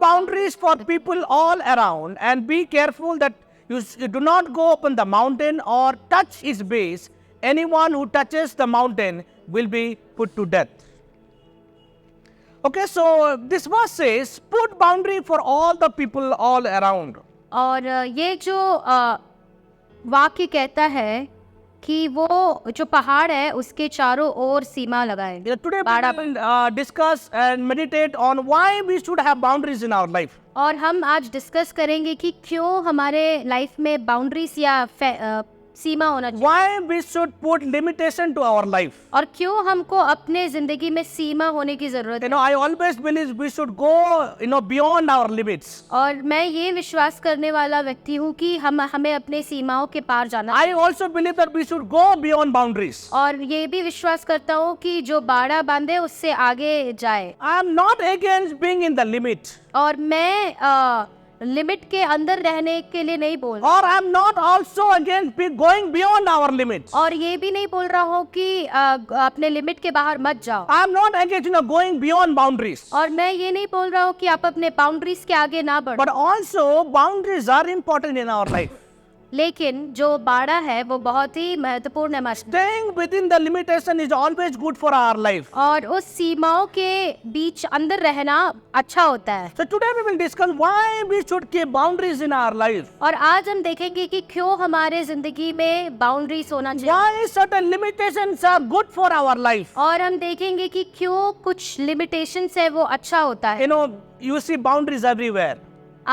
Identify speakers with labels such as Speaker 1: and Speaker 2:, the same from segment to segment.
Speaker 1: boundaries for people all around and be careful that you do not go up on the mountain or touch its base. Anyone who touches the mountain will be put to death. Okay, so this verse says, put boundary for all the people all around.
Speaker 2: और ये जो वाक्य कहता है कि वो जो पहाड़ है उसके चारों ओर सीमा लगाए.
Speaker 1: Today we will discuss and meditate on why we should have boundaries in our life.
Speaker 2: और हम आज डिस्कस करेंगे कि क्यों हमारे लाइफ में बाउंड्रीज या सीमा होना चाहिए.
Speaker 1: Why we should put limitation to our life.
Speaker 2: और क्यों हमको अपने जिंदगी में सीमा होने की जरूरत है.
Speaker 1: I always believe we should go, beyond our limits.
Speaker 2: और मैं ये विश्वास करने वाला व्यक्ति हूँ कि हमें अपने सीमाओं के पार जाना.
Speaker 1: I also believe that we should go beyond boundaries.
Speaker 2: और ये भी विश्वास करता हूँ कि जो बाड़ा बांधे उससे आगे जाए.
Speaker 1: I am not against being in the limit.
Speaker 2: और मैं लिमिट के अंदर रहने के लिए नहीं बोल.
Speaker 1: Or I am not also against going beyond our limits.
Speaker 2: और ये भी नहीं बोल रहा हूँ कि अपने लिमिट के बाहर मत जाओ.
Speaker 1: I am not against going beyond boundaries.
Speaker 2: और मैं ये नहीं बोल रहा हूँ कि आप अपने बाउंड्रीज के आगे ना बढ़ो.
Speaker 1: But also boundaries are important in our life.
Speaker 2: लेकिन जो बाड़ा है वो बहुत ही महत्वपूर्ण है.
Speaker 1: Staying within the limitation is always good for our life.
Speaker 2: और उस सीमाओं के बीच अंदर रहना अच्छा होता है.
Speaker 1: So today we will discuss why we should keep boundaries in our life.
Speaker 2: और आज हम देखेंगे कि क्यों हमारे जिंदगी में बाउंड्रीज होना चाहिए.
Speaker 1: Why certain limitations are good for our life.
Speaker 2: और हम देखेंगे कि क्यों कुछ लिमिटेशंस है वो अच्छा होता है.
Speaker 1: You see boundaries everywhere.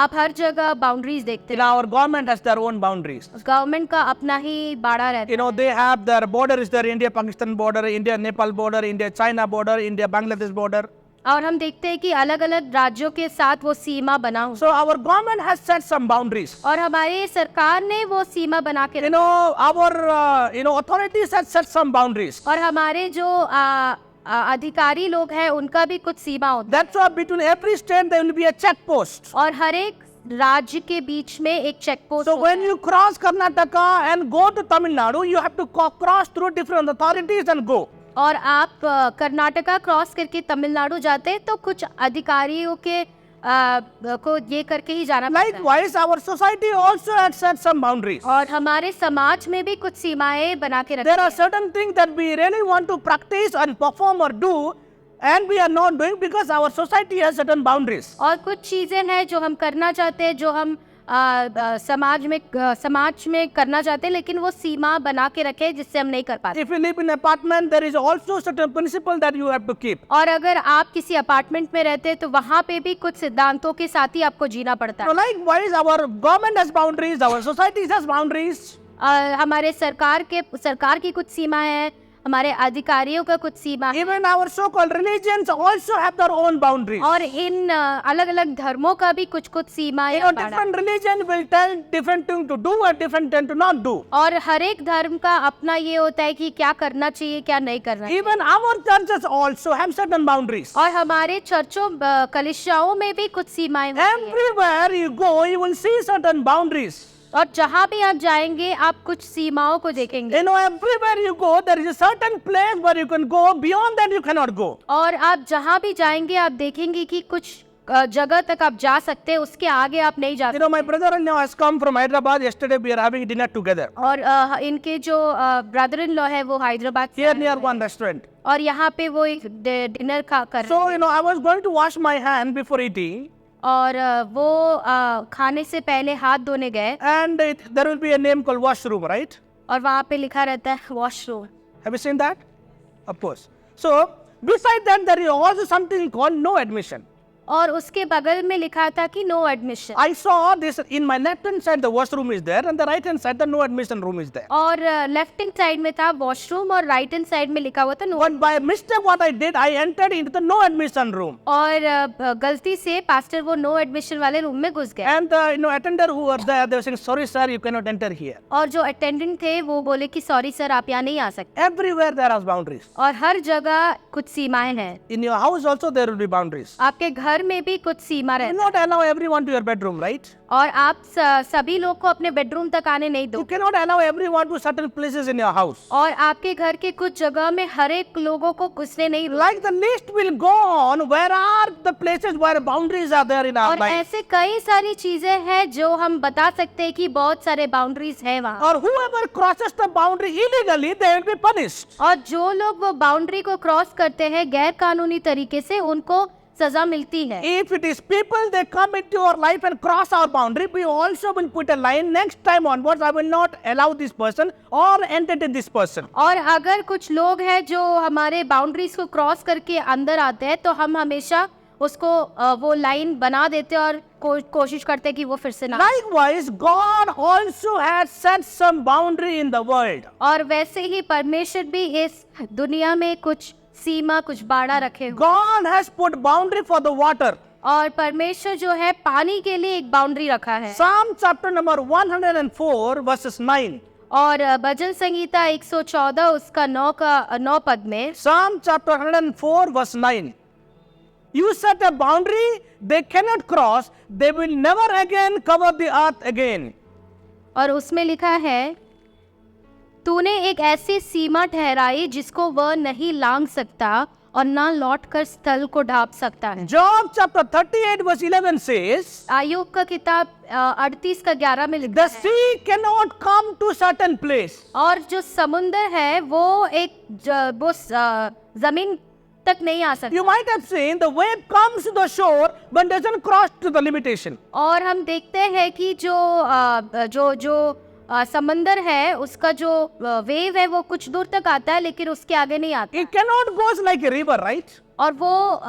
Speaker 2: आप हर जगह बाउंड्रीज देखते हैं.
Speaker 1: Our government has their own boundaries.
Speaker 2: Government का अपना ही बाड़ा रहता है.
Speaker 1: They have their border is their India-Pakistan border, India-Nepal border, India-China border, India-Bangladesh border.
Speaker 2: और हम देखते हैं कि अलग अलग राज्यों के साथ वो सीमा बना हुआ.
Speaker 1: So our government has set some boundaries.
Speaker 2: और हमारी सरकार ने वो सीमा बना के
Speaker 1: our authorities have set some boundaries.
Speaker 2: और हमारे जो अधिकारी लोग हैं उनका भी कुछ सीमा होता है.
Speaker 1: That's why between every state there will be a check post.
Speaker 2: और हर एक राज्य के बीच में एक check post.
Speaker 1: So when you cross Karnataka and go to Tamil Nadu, you have to cross through different authorities and go.
Speaker 2: और आप Karnataka cross करके तमिलनाडु जाते तो कुछ अधिकारियों के को ये करके ही जाना पड़ता है.
Speaker 1: Likewise, our society also has set some boundaries.
Speaker 2: और हमारे समाज में भी कुछ सीमाएं बना के रखी
Speaker 1: There are certain things that we really want to practice and perform or do, and we are not doing because our society has certain boundaries.
Speaker 2: और कुछ चीजें हैं जो हम करना चाहते हैं, जो हम समाज में करना चाहते हैं, लेकिन वो सीमा बना के रखे जिससे हम नहीं कर पाते.
Speaker 1: If you live in an apartment, there is also certain principle that you have to keep.
Speaker 2: और अगर आप किसी अपार्टमेंट में रहते हैं तो वहाँ पे भी कुछ सिद्धांतों के साथ ही आपको जीना पड़ता है.
Speaker 1: So likewise, our government has boundaries, our society has boundaries.
Speaker 2: हमारे सरकार की कुछ सीमाएं हैं, हमारे अधिकारियों का कुछ सीमा.
Speaker 1: Even our so-called religions also have their own boundaries.
Speaker 2: और इन अलग अलग धर्मों का भी कुछ सीमाएं.
Speaker 1: Different religion will tell different thing to do and different thing to not do.
Speaker 2: और हर एक धर्म का अपना ये होता है कि क्या करना चाहिए क्या नहीं करना.
Speaker 1: Even our churches also have certain boundaries.
Speaker 2: और हमारे चर्चों कलीसियाओं में भी कुछ सीमाएं होती हैं.
Speaker 1: Everywhere you go, you will see certain boundaries.
Speaker 2: और जहाँ भी आप जाएंगे आप कुछ सीमाओं को देखेंगे.
Speaker 1: Everywhere you go, there is a certain place where you can go. Beyond that, you cannot go.
Speaker 2: और आप जहाँ भी जाएंगे आप देखेंगे कि कुछ जगह तक आप जा सकते हैं, उसके आगे आप नहीं जा सकते.
Speaker 1: My brother-in-law has come from Hyderabad. Yesterday we are having dinner together.
Speaker 2: और इनके जो ब्रदर इन लॉ है वो Hyderabad
Speaker 1: here near one restaurant.
Speaker 2: और यहाँ पे वो एक डिनर कर.
Speaker 1: So I was going to wash my hand before eating.
Speaker 2: और वो खाने से पहले हाथ धोने गए.
Speaker 1: And there will be a name called washroom, right?
Speaker 2: और वहाँ पे लिखा रहता है washroom.
Speaker 1: Have you seen that? Of course. So beside that there is also something called no admission.
Speaker 2: और उसके बगल में लिखा था कि no admission.
Speaker 1: I saw this in my left hand side the washroom is there and the right hand side the no admission room is there.
Speaker 2: और left hand side में था वॉशरूम और राइट हैंड साइड में लिखा हुआ था no.
Speaker 1: But by mistake what I did, I entered into the no admission room.
Speaker 2: और गलती से पास्टर वो नो एडमिशन वाले रूम में घुस गए.
Speaker 1: And the attender who were there, they were saying, sorry sir, you cannot enter here.
Speaker 2: और जो अटेंडेंट थे वो बोले कि सॉरी सर आप यहाँ नहीं आ सकते.
Speaker 1: Everywhere there are boundaries.
Speaker 2: और हर जगह कुछ सीमाएं हैं.
Speaker 1: In your house also there will be boundaries.
Speaker 2: आपके घर घर में भी कुछ सीमा
Speaker 1: You
Speaker 2: रहती
Speaker 1: not allow everyone to your bedroom, right?
Speaker 2: है और आप सभी लोग को अपने बेडरूम तक आने नहीं
Speaker 1: You
Speaker 2: दो
Speaker 1: cannot allow everyone to certain places in your house.
Speaker 2: और आपके घर के कुछ जगह में हर एक लोगों को घुसने नहीं दो।
Speaker 1: Like the list will go on, where are the places where boundaries are there in our
Speaker 2: और
Speaker 1: life?
Speaker 2: ऐसे कई सारी चीजें हैं जो हम बता सकते हैं कि बहुत सारे बाउंड्रीज है वहाँ
Speaker 1: Or whoever crosses the boundary illegally, they will be punished.
Speaker 2: और जो लोग वो बाउंड्री को क्रॉस करते हैं गैर कानूनी तरीके से उनको सजा मिलती है।
Speaker 1: If it is people, they come into our life and cross our boundary, we also will put a line. Next time onwards, I will not allow this person or entertain this person.
Speaker 2: और अगर कुछ लोग हैं जो हमारे boundaries को cross करके अंदर आते हैं तो हम हमेशा उसको वो लाइन बना देते हैं और कोशिश करते हैं कि वो फिर से ना।
Speaker 1: Likewise, God also has set some boundary in the world.
Speaker 2: और वैसे ही परमेश्वर भी इस दुनिया में कुछ सीमा कुछ बाड़ा रखे हुए
Speaker 1: God has put boundary for the water.
Speaker 2: और परमेश्वर जो है पानी के लिए एक बाउंड्री रखा है।
Speaker 1: Psalm chapter number 104 verses 9.
Speaker 2: और भजन संगीता 114 उसका 9 पद में
Speaker 1: Psalm chapter 104 verse 9. You set a boundary, they cannot cross, they will never again cover the earth again.
Speaker 2: और उसमें लिखा है तूने एक ऐसी सीमा ठहराई जिसको वह नहीं लांघ सकता और ना लौटकर स्थल को ढांप सकता है।
Speaker 1: Job chapter 38 verse 11 says,
Speaker 2: आयोग का किताब 38 का 11 में लिखा
Speaker 1: the
Speaker 2: है
Speaker 1: sea cannot come to certain place.
Speaker 2: और जो समुंदर है वो वो जमीन तक नहीं आ सकता।
Speaker 1: You might have seen the wave comes to the shore but doesn't cross to the limitation.
Speaker 2: और हम देखते हैं कि जो समंदर है उसका जो वेव है वो कुछ दूर तक आता है लेकिन उसके आगे नहीं आता
Speaker 1: It cannot goes like a river, right?
Speaker 2: और वो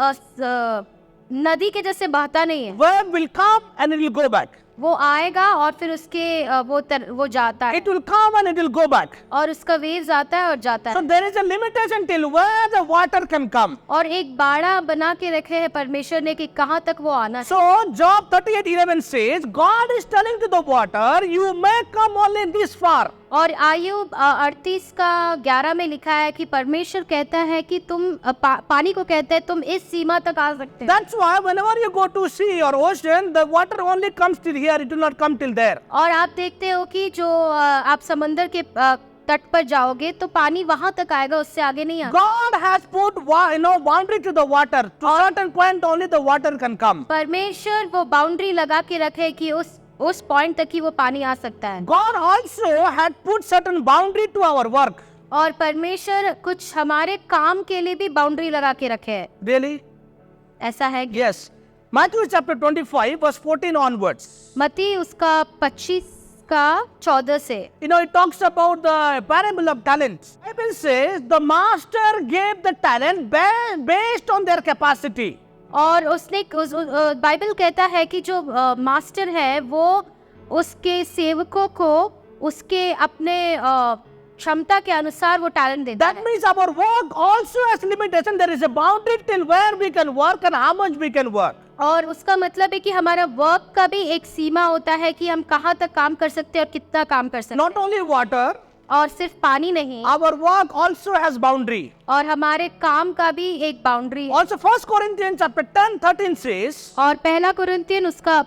Speaker 2: नदी के जैसे बहता नहीं है।
Speaker 1: Wave will come and it will go back.
Speaker 2: वो आएगा और फिर उसके वो जाता है
Speaker 1: It will come and it will go back.
Speaker 2: और उसका वेव्स आता है और जाता
Speaker 1: So
Speaker 2: है।
Speaker 1: there is a limitation till where the water can come.
Speaker 2: और एक बाड़ा बना के रखे है परमेश्वर ने कि कहाँ तक वो आना है।
Speaker 1: So Job 38:11 says, God is telling to the water, you may come only this far.
Speaker 2: और आयु 38 का 11 में लिखा है कि परमेश्वर कहता है कि तुम पानी को कहता है तुम इस सीमा तक आ सकते हो।
Speaker 1: That's why whenever you go to sea or ocean, the water only comes till here, it will not come till there.
Speaker 2: और आप देखते हो कि जो आप समंदर के तट पर जाओगे तो पानी वहां तक आएगा उससे आगे नहीं आएगा।
Speaker 1: God has put boundary to the water. To certain point only the water can come.
Speaker 2: परमेश्वर वो बाउंड्री लगा के रखे कि उस पॉइंट तक ही वो पानी आ सकता है।
Speaker 1: God also had put certain boundary to our work.
Speaker 2: और परमेश्वर कुछ हमारे काम के लिए भी बाउंड्री लगा के रखे है।
Speaker 1: Really?
Speaker 2: ऐसा है।
Speaker 1: Yes. Matthew chapter 25 verse 14 onwards.
Speaker 2: मत्ती उसका 25 का 14 से
Speaker 1: It talks about the parable of talents. Bible says the master gave the talent based on their capacity.
Speaker 2: और उसने बाइबल कहता है कि जो मास्टर है वो उसके सेवकों को उसके अपने क्षमता के अनुसार वो टैलेंट देता
Speaker 1: That means our work also has limitation. There is a boundary till where we can work and how much we can work.
Speaker 2: और उसका मतलब है कि हमारा वर्क का भी एक सीमा होता है कि हम कहाँ तक काम कर सकते हैं और कितना काम कर सकते
Speaker 1: Not only water,
Speaker 2: हैं। और सिर्फ पानी नहीं
Speaker 1: our work also has boundary.
Speaker 2: और हमारे काम का भी एक बाउंड्री है।
Speaker 1: Also 1 Corinthians chapter 10:13 says,
Speaker 2: और पहला कुरिन्थियन उसका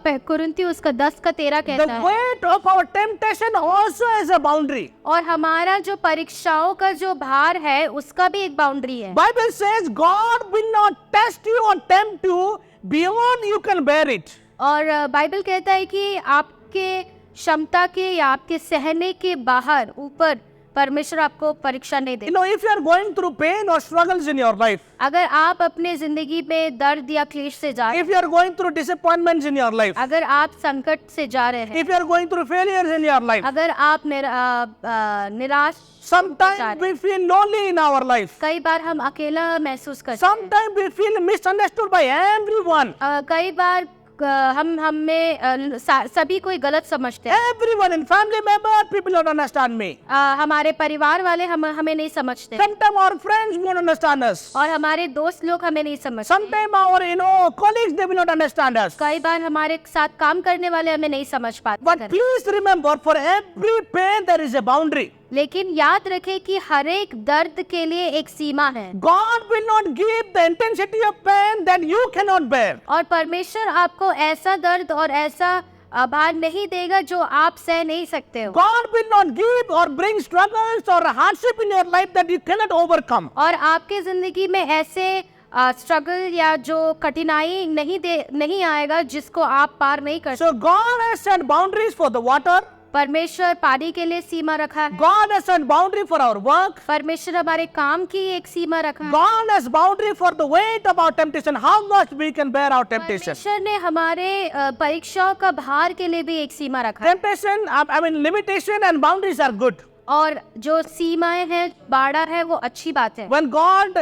Speaker 2: 10 का 13
Speaker 1: the
Speaker 2: कहता है
Speaker 1: weight of our temptation also has a boundary.
Speaker 2: और हमारा जो परीक्षाओं का जो भार है उसका भी एक बाउंड्री है।
Speaker 1: Bible says God will not test you or tempt you beyond you can bear it.
Speaker 2: और बाइबल कहता है कि आपके क्षमता के या आपके सहने के बाहर ऊपर परमेश्वर आपको परीक्षा नहीं दे।
Speaker 1: If you are going through pain or struggles in your life,
Speaker 2: अगर आप अपने जिंदगी में दर्द या क्लेश से जा रहे
Speaker 1: if you are going through disappointments in your life,
Speaker 2: अगर आप संकट से जा रहे हैं
Speaker 1: if you are going through failures in your life,
Speaker 2: अगर आप निराश
Speaker 1: sometimes we feel lonely in our life.
Speaker 2: कई बार हम अकेला महसूस करते हैं।
Speaker 1: Sometimes we feel misunderstood by everyone.
Speaker 2: कई बार हमें सभी कोई गलत समझते हैं।
Speaker 1: Everyone in family member, people don't understand me.
Speaker 2: हमारे परिवार वाले हमें नहीं समझते
Speaker 1: Sometimes our friends won't understand us.
Speaker 2: और हमारे दोस्त लोग हमें नहीं समझते।
Speaker 1: Sometimes our colleagues, they will not understand us.
Speaker 2: कई बार हमारे साथ काम करने वाले हमें नहीं समझ पाते।
Speaker 1: But please remember, for every pain there is a boundary.
Speaker 2: लेकिन याद रखें कि हर एक दर्द के लिए एक सीमा है
Speaker 1: God will not give the intensity of pain that you cannot bear.
Speaker 2: और परमेश्वर आपको ऐसा दर्द और ऐसा भार नहीं देगा जो आप सह नहीं सकते हो।
Speaker 1: God will not give or bring struggles or hardship in your life that you cannot overcome.
Speaker 2: और आपके जिंदगी में ऐसे स्ट्रगल या जो कठिनाई नहीं आएगा जिसको आप पार नहीं कर सकते।
Speaker 1: So God has set boundaries for the water.
Speaker 2: परमेश्वर पानी के लिए सीमा रखा है।
Speaker 1: God has set boundary for our work.
Speaker 2: परमेश्वर हमारे काम की एक सीमा रखा है।
Speaker 1: God has boundary for the weight of our temptation, how much we can bear our temptation.
Speaker 2: परमेश्वर ने हमारे परीक्षाओं का भार के लिए भी एक सीमा रखा है।
Speaker 1: Temptation, I mean limitation and boundaries are good.
Speaker 2: और जो सीमाएं हैं, बाड़ा है, वो अच्छी बात है।
Speaker 1: When God,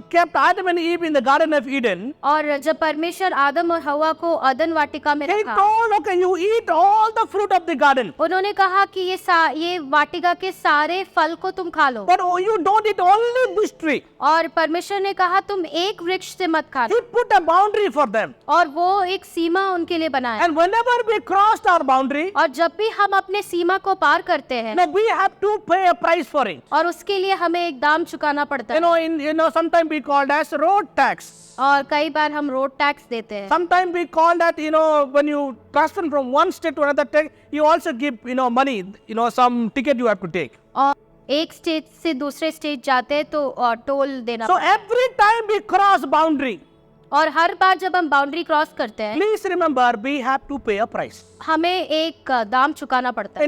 Speaker 1: kept Adam and Eve in the Garden of Eden,
Speaker 2: और जब परमेश्वर आदम और हवा को अदन वाटिका में
Speaker 1: He
Speaker 2: रखा,
Speaker 1: told, okay, you eat all the fruit of the garden,
Speaker 2: उन्होंने कहा कि ये वाटिका के सारे फल को तुम खा लो,
Speaker 1: but you don't eat only this tree.
Speaker 2: और परमेश्वर ने कहा तुम एक वृक्ष से मत खा लो,
Speaker 1: He put a boundary for them.
Speaker 2: और वो एक सीमा उनके लिए बनाया।
Speaker 1: And whenever we crossed our boundary,
Speaker 2: और जब भी हम अपने सीमा को पार करते हैं,
Speaker 1: we have to pay a price for it.
Speaker 2: और उसके लिए हमें एक दाम चुकाना पड़ता है।
Speaker 1: Sometimes we call as road tax.
Speaker 2: और कई बार हम रोड टैक्स देते हैं।
Speaker 1: Sometimes we call that, when you transfer from one state to another state, you also give, money, some ticket you have to take.
Speaker 2: और एक state से दूसरे state जाते हैं तो टोल देना।
Speaker 1: So every time we cross boundary,
Speaker 2: और हर बार जब हम बाउंड्री क्रॉस करते हैं,
Speaker 1: please remember we have to pay a price.
Speaker 2: हमें एक दाम चुकाना पड़ता है।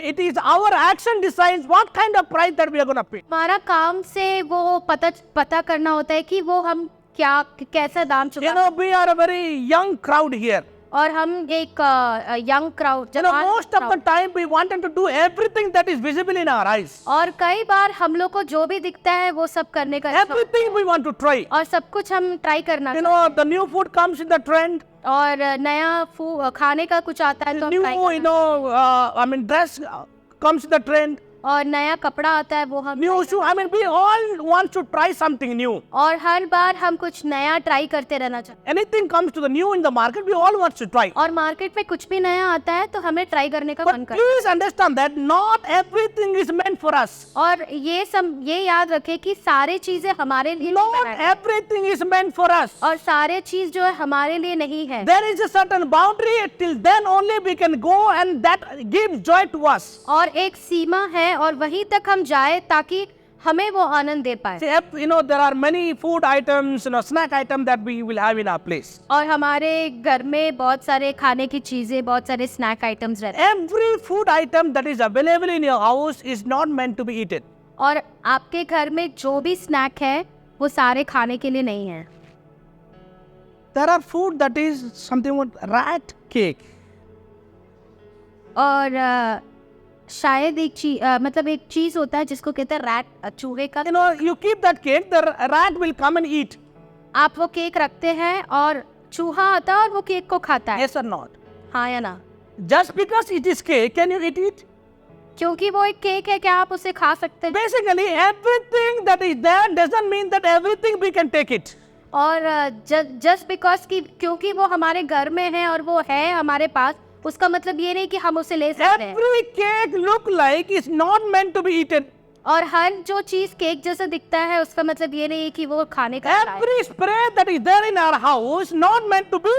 Speaker 1: It is our action decides what kind of price that we are going to pay.
Speaker 2: हमारा काम से वो पता करना होता है कि वो हम कैसा दाम चुका।
Speaker 1: We are a very young crowd here.
Speaker 2: और हम एक young crowd,
Speaker 1: most of the time we wanted to do everything that is visible in our eyes.
Speaker 2: और कई बार हम लोग को जो भी दिखता है वो सब करने का
Speaker 1: Everything we want to try.
Speaker 2: और सब कुछ हम ट्राई करना।
Speaker 1: The new food comes in the trend.
Speaker 2: और नया खाने का कुछ आता है तो
Speaker 1: New, dress comes in the trend.
Speaker 2: और नया कपड़ा आता है वो हम
Speaker 1: New shoe. We all want to try something new.
Speaker 2: और हर बार हम कुछ नया ट्राई करते रहना चाहते हैं।
Speaker 1: Anything comes to the new in the market, we all want to try.
Speaker 2: और मार्केट में कुछ भी नया आता है तो हमें ट्राई करने का मन
Speaker 1: But
Speaker 2: करता है।
Speaker 1: please understand that not everything is meant for us.
Speaker 2: और ये याद रखें कि सारे चीजें हमारे लिए नहीं
Speaker 1: Not
Speaker 2: बनाई हैं।
Speaker 1: everything is meant for us.
Speaker 2: और सारे चीज जो है हमारे लिए नहीं है।
Speaker 1: There is a certain boundary. Till then only we can go, and that gives joy to us.
Speaker 2: और एक सीमा है और वहीं तक हम जाए ताकि हमें वो आनंद दे पाए।
Speaker 1: See, there are many food items, snack items that we will have in our place.
Speaker 2: और हमारे घर में बहुत सारे खाने की चीजें, बहुत सारे स्नैक आइटम्स रहते हैं।
Speaker 1: Every food item that is available in your house is not meant to be eaten.
Speaker 2: और आपके घर में जो भी स्नैक है वो सारे खाने के लिए नहीं है।
Speaker 1: There are food that is something like rat cake.
Speaker 2: और शायद एक चीज होता है जिसको कहते हैं रैट, चूहे का।
Speaker 1: You keep that cake, the rat will come and eat.
Speaker 2: आप वो केक रखते हैं और चूहा आता है और वो केक को खाता है।
Speaker 1: Yes or not?
Speaker 2: हाँ या ना?
Speaker 1: Just because it is cake, can you eat it?
Speaker 2: क्योंकि वो एक केक है, क्या आप उसे खा सकते हैं?
Speaker 1: Basically, everything that is there doesn't mean that everything we can take it.
Speaker 2: और जस्ट बिकॉज क्योंकि वो हमारे घर में है और वो है हमारे पास, उसका मतलब ये नहीं कि हम उसे ले सकते हैं।
Speaker 1: Every cake look like is not meant to be eaten.
Speaker 2: और हर जो चीज केक जैसा दिखता है उसका मतलब ये नहीं है कि वो खाने का है।
Speaker 1: Every spray that is there in our house not meant to be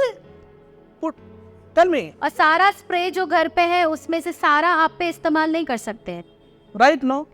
Speaker 1: put. Tell me.
Speaker 2: और सारा स्प्रे जो घर पे है उसमें से सारा आप पे इस्तेमाल नहीं कर सकते हैं।
Speaker 1: Right? No.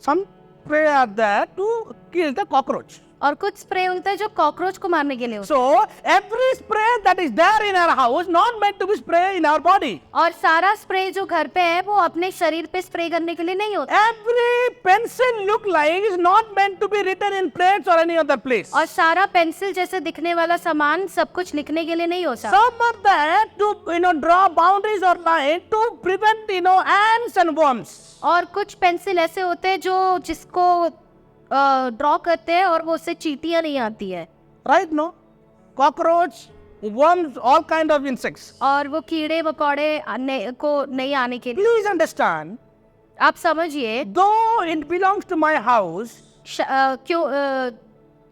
Speaker 1: Some spray are there to kill the cockroach.
Speaker 2: और कुछ स्प्रे होता है जो कॉकरोच को मारने के लिए होता है।
Speaker 1: So every spray that is there in our house not meant to be spray in our body.
Speaker 2: और सारा स्प्रे जो घर पे है वो अपने शरीर पे स्प्रे करने के लिए नहीं होता।
Speaker 1: Every pencil look like is not meant to be written in plates or any other place.
Speaker 2: और सारा पेंसिल जैसे दिखने वाला सामान सब कुछ लिखने के लिए नहीं होता।
Speaker 1: Some are there to draw boundaries or line to prevent ants and worms.
Speaker 2: और कुछ पेंसिल ऐसे होते हैं जो जिसको ड्रॉ करते हैं और वो उससे चींटियां नहीं आती है।
Speaker 1: Right? No? Cockroach, worms, all kind of insects.
Speaker 2: और वो कीड़े मकोड़े को नहीं आने के लिए।
Speaker 1: Please understand.
Speaker 2: आप समझिए,
Speaker 1: Though it belongs to my house,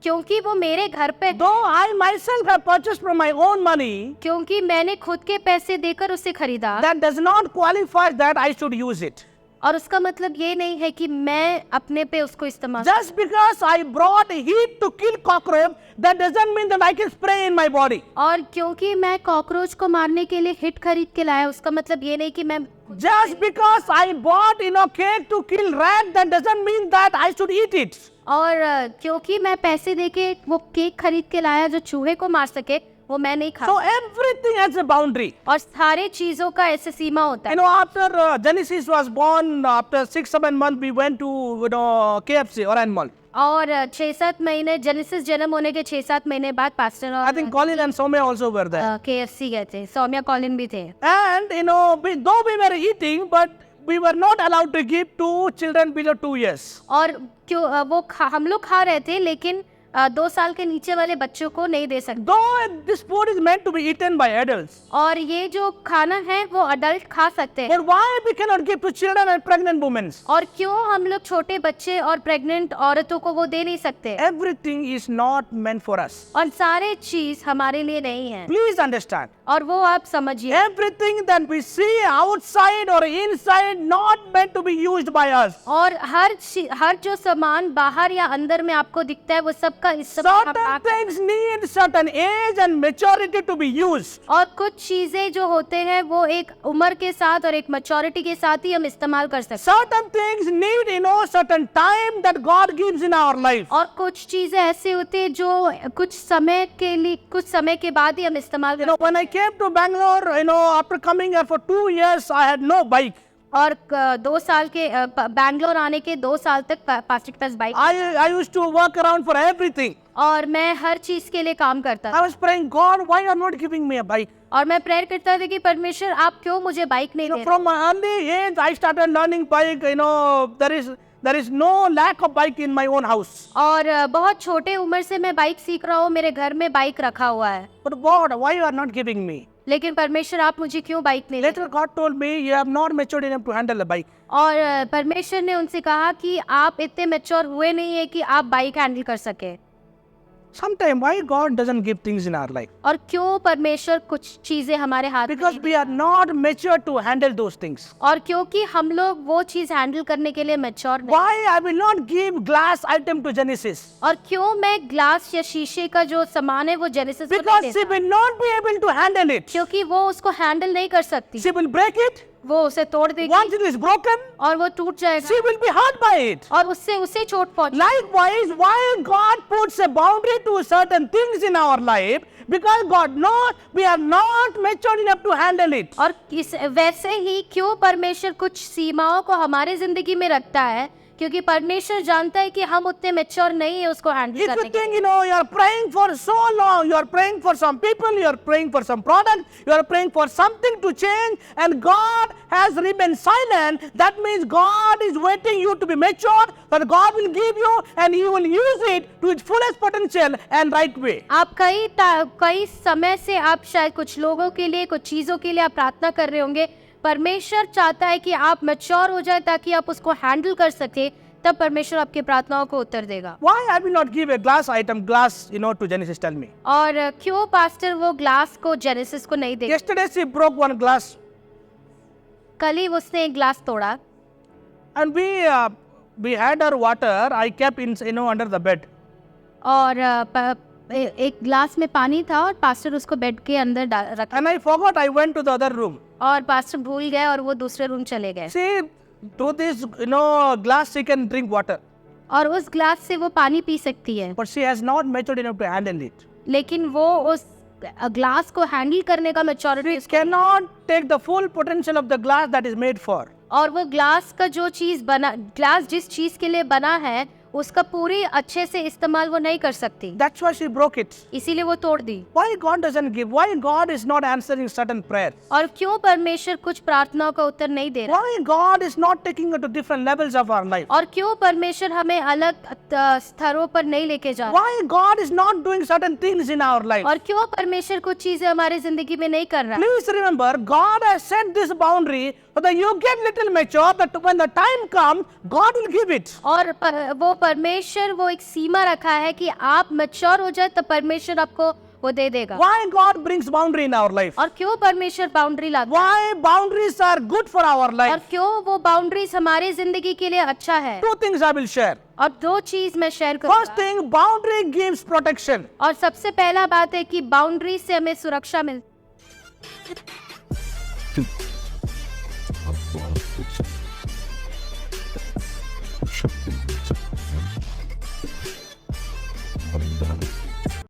Speaker 2: क्योंकि वो मेरे घर पे,
Speaker 1: though I myself have purchased from my own money,
Speaker 2: क्योंकि मैंने खुद के पैसे देकर उसे खरीदा,
Speaker 1: that does not qualify that I should use it.
Speaker 2: और उसका मतलब ये नहीं है कि मैं अपने पे उसको इस्तेमाल
Speaker 1: Just because I brought heat to kill cockroach, that doesn't mean that I can spray in my body.
Speaker 2: और क्योंकि मैं कॉकरोच को मारने के लिए हिट खरीद के लाया, उसका मतलब ये नहीं कि मैं
Speaker 1: Just because I bought, cake to kill rat, that doesn't mean that I should eat it.
Speaker 2: और क्योंकि मैं पैसे देके वो केक खरीद के लाया जो चूहे को मार सके, वो मैं नहीं खा।
Speaker 1: So everything has a boundary.
Speaker 2: और सारे चीजों का ऐसे सीमा होता है।
Speaker 1: After Genesis was born, after 6-7 months, we went to KFC or Animal.
Speaker 2: और 6-7 महीने जेनेसिस जन्म होने के 6-7 महीने बाद pastor
Speaker 1: I think Colin and Soumya also were there.
Speaker 2: KFC गए थे, सौम्या कॉलिन भी थे।
Speaker 1: And though we were eating, but we were not allowed to give to children below 2 years.
Speaker 2: और क्यों हम लोग खा रहे थे, लेकिन 2 साल के नीचे वाले बच्चों को नहीं दे सकते।
Speaker 1: Though this food is meant to be eaten by adults.
Speaker 2: और ये जो खाना है वो अडल्ट खा सकते हैं।
Speaker 1: But why we cannot give to children and pregnant women?
Speaker 2: और क्यों हम लोग छोटे बच्चे और प्रेग्नेंट औरतों को वो दे नहीं सकते?
Speaker 1: Everything is not meant for us.
Speaker 2: और सारे चीज हमारे लिए नहीं है।
Speaker 1: Please understand.
Speaker 2: और वो आप समझिए।
Speaker 1: Everything that we see outside or inside not meant to be used by us.
Speaker 2: और हर जो सामान बाहर या अंदर में आपको दिखता है, वो सब का
Speaker 1: Certain things need certain age and maturity to be used.
Speaker 2: और कुछ चीजें जो होते हैं वो एक उम्र के साथ और एक मैच्योरिटी के साथ ही हम इस्तेमाल कर सकते हैं।
Speaker 1: Certain things need certain time that God gives in our life.
Speaker 2: और कुछ चीजें ऐसी होती है जो कुछ समय के बाद ही हम इस्तेमाल करते हैं।
Speaker 1: When I came to Bangalore, after coming here for 2 years, I had no bike.
Speaker 2: और 2 साल के बैंगलोर आने के 2 साल तक पास्टर के पास bike.
Speaker 1: I used to work around for everything.
Speaker 2: और मैं हर चीज के लिए काम करता था।
Speaker 1: I was praying, God, why you are not giving me a bike?
Speaker 2: और मैं प्रेयर करता था कि परमेश्वर आप क्यों मुझे बाइक नहीं दे रहे?
Speaker 1: From my early age, I started learning bike. There is no lack of bike in my own house.
Speaker 2: और बहुत छोटे उम्र से मैं बाइक सीख रहा हूँ, मेरे घर में बाइक रखा हुआ है।
Speaker 1: But God, why you are not giving me?
Speaker 2: लेकिन परमेश्वर आप मुझे क्यों बाइक नहीं दे?
Speaker 1: Later, God told me, you have not matured enough to handle a bike.
Speaker 2: और परमेश्वर ने उनसे कहा कि आप इतने मैच्योर हुए नहीं है कि आप बाइक हैंडल कर सके।
Speaker 1: Sometimes why God doesn't give things in our life?
Speaker 2: और क्यों परमेश्वर कुछ चीजें हमारे हाथ में
Speaker 1: Because
Speaker 2: नहीं
Speaker 1: we are not mature to handle those things.
Speaker 2: और क्योंकि हम लोग वो चीज हैंडल करने के लिए मैच्योर नहीं।
Speaker 1: Why I will not give glass item to Genesis?
Speaker 2: और क्यों मैं ग्लास या शीशे का जो सामान है वो जेनेसिस को नहीं
Speaker 1: Because she
Speaker 2: देता?
Speaker 1: will not be able to handle it.
Speaker 2: क्योंकि वो उसको हैंडल नहीं कर सकती।
Speaker 1: She will break it.
Speaker 2: वो उसे तोड़ देगी
Speaker 1: Once it is broken,
Speaker 2: और वो टूट जाएगा
Speaker 1: she will be hurt by it.
Speaker 2: और उससे उसे चोट पहुंच।
Speaker 1: Likewise, why God puts a boundary to certain things in our life? Because God knows we are not mature enough to handle it.
Speaker 2: और वैसे ही क्यों परमेश्वर कुछ सीमाओं को हमारे जिंदगी में रखता है? क्योंकि परमेश्वर जानता है कि हम उतने मैच्योर नहीं है उसको हैंडल
Speaker 1: If
Speaker 2: करने
Speaker 1: you
Speaker 2: के
Speaker 1: think,
Speaker 2: लिए।
Speaker 1: you are praying for so long, you are praying for some people, you are praying for some product, you are praying for something to change, and God has remained silent, that means God is waiting you to be mature, that God will give you and He will use it to its fullest potential and right way.
Speaker 2: आप कई समय से आप शायद कुछ लोगों के लिए, कुछ चीजों के लिए आप प्रार्थना कर रहे होंगे। परमेश्वर चाहता है कि आप मैच्योर हो जाए ताकि आप उसको हैंडल कर सके, तब परमेश्वर आपकी प्रार्थनाओं को उत्तर देगा।
Speaker 1: Why I will not give a glass, to Genesis, tell me?
Speaker 2: और क्यों पास्टर वो ग्लास को जेनेसिस को नहीं देगा?
Speaker 1: Yesterday she broke one glass
Speaker 2: कल ही उसने एक ग्लास तोड़ा
Speaker 1: and we had her water, I kept in, under the bed.
Speaker 2: और एक ग्लास में पानी था और पास्टर उसको बेड के अंदर रखा
Speaker 1: And I forgot, I went to the other room.
Speaker 2: और पास्टर भूल गए और वो दूसरे रूम चले गए।
Speaker 1: See, through this, glass she can drink water.
Speaker 2: और उस ग्लास से वो पानी पी सकती है,
Speaker 1: But she has not matured enough to handle it.
Speaker 2: लेकिन वो उस ग्लास को हैंडल करने का maturity
Speaker 1: Cannot take the full potential of the glass that is made for.
Speaker 2: और वो ग्लास का जो चीज बना, ग्लास जिस चीज के लिए बना है उसका पूरी अच्छे से इस्तेमाल वो नहीं कर सकती,
Speaker 1: That's why she broke it.
Speaker 2: इसीलिए वो तोड़ दी।
Speaker 1: Why God doesn't give? Why God is not answering certain prayers?
Speaker 2: और क्यों परमेश्वर कुछ प्रार्थनाओं का उत्तर नहीं दे रहा?
Speaker 1: Why God is not taking us to different levels of our life?
Speaker 2: और क्यों परमेश्वर हमें अलग स्तरों पर नहीं लेके जा रहा?
Speaker 1: Why God is not doing certain things in our life?
Speaker 2: और क्यों परमेश्वर कुछ चीजें हमारे जिंदगी में नहीं कर रहा?
Speaker 1: Please remember, God has set this boundary so that you get little mature, that when the time comes, God will give it.
Speaker 2: और वो परमेश्वर वो एक सीमा रखा है कि आप मैच्योर हो जाए तब परमेश्वर आपको वो दे देगा।
Speaker 1: Why God brings boundary in our life?
Speaker 2: और क्यों परमेश्वर बाउंड्री लाता है?
Speaker 1: Why boundaries are good for our
Speaker 2: और
Speaker 1: life?
Speaker 2: क्यों वो बाउंड्रीज हमारी जिंदगी के लिए अच्छा है?
Speaker 1: Two things I will share.
Speaker 2: और दो चीज मैं शेयर
Speaker 1: First
Speaker 2: करूंगा।
Speaker 1: thing, boundary gives protection.
Speaker 2: और सबसे पहला बात है कि बाउंड्री से हमें सुरक्षा मिल